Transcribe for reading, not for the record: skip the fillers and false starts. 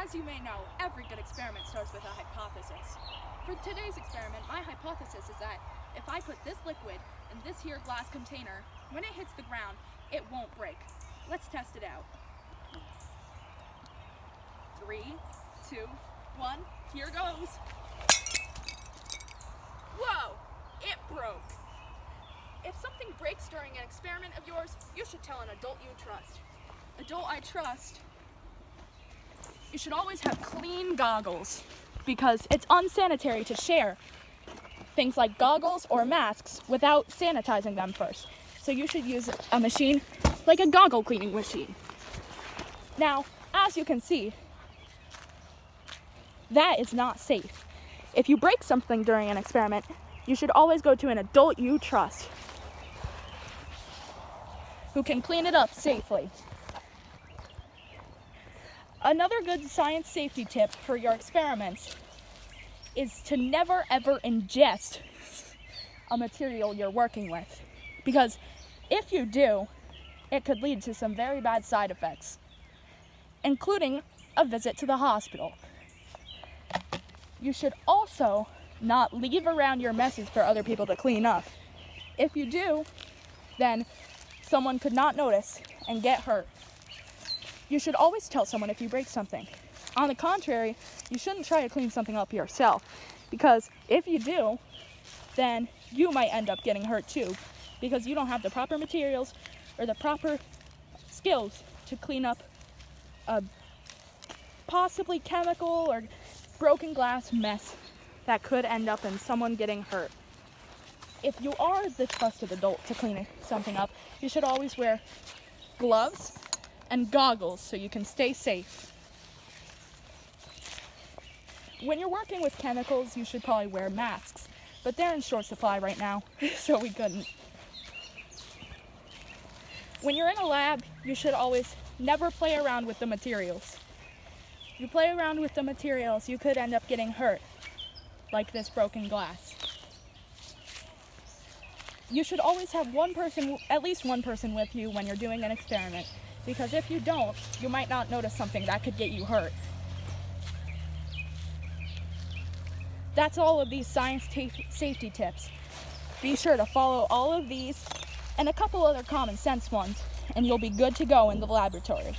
As you may know, every good experiment starts with a hypothesis. For today's experiment, my hypothesis is that if I put this liquid in this here glass container, when it hits the ground, it won't break. Let's test it out. 3, 2, 1, here goes. Whoa, it broke. If something breaks during an experiment of yours, you should tell an adult you trust. Adult I trust. You should always have clean goggles because it's unsanitary to share things like goggles or masks without sanitizing them first. So you should use a machine like a goggle cleaning machine. Now, as you can see, that is not safe. If you break something during an experiment, you should always go to an adult you trust who can clean it up safely. Another good science safety tip for your experiments is to never ever ingest a material you're working with, because if you do, it could lead to some very bad side effects, including a visit to the hospital. You should also not leave around your messes for other people to clean up. If you do, then someone could not notice and get hurt. You should always tell someone if you break something. On the contrary, you shouldn't try to clean something up yourself, because if you do, then you might end up getting hurt too, because you don't have the proper materials or the proper skills to clean up a possibly chemical or broken glass mess that could end up in someone getting hurt. If you are the trusted adult to clean something up, you should always wear gloves and goggles so you can stay safe. When you're working with chemicals, you should probably wear masks, but they're in short supply right now, so we couldn't. When you're in a lab, you should always never play around with the materials. If you play around with the materials, you could end up getting hurt, like this broken glass. You should always have at least one person with you when you're doing an experiment, because if you don't, you might not notice something that could get you hurt. That's all of these science safety tips. Be sure to follow all of these and a couple other common sense ones, and you'll be good to go in the laboratory.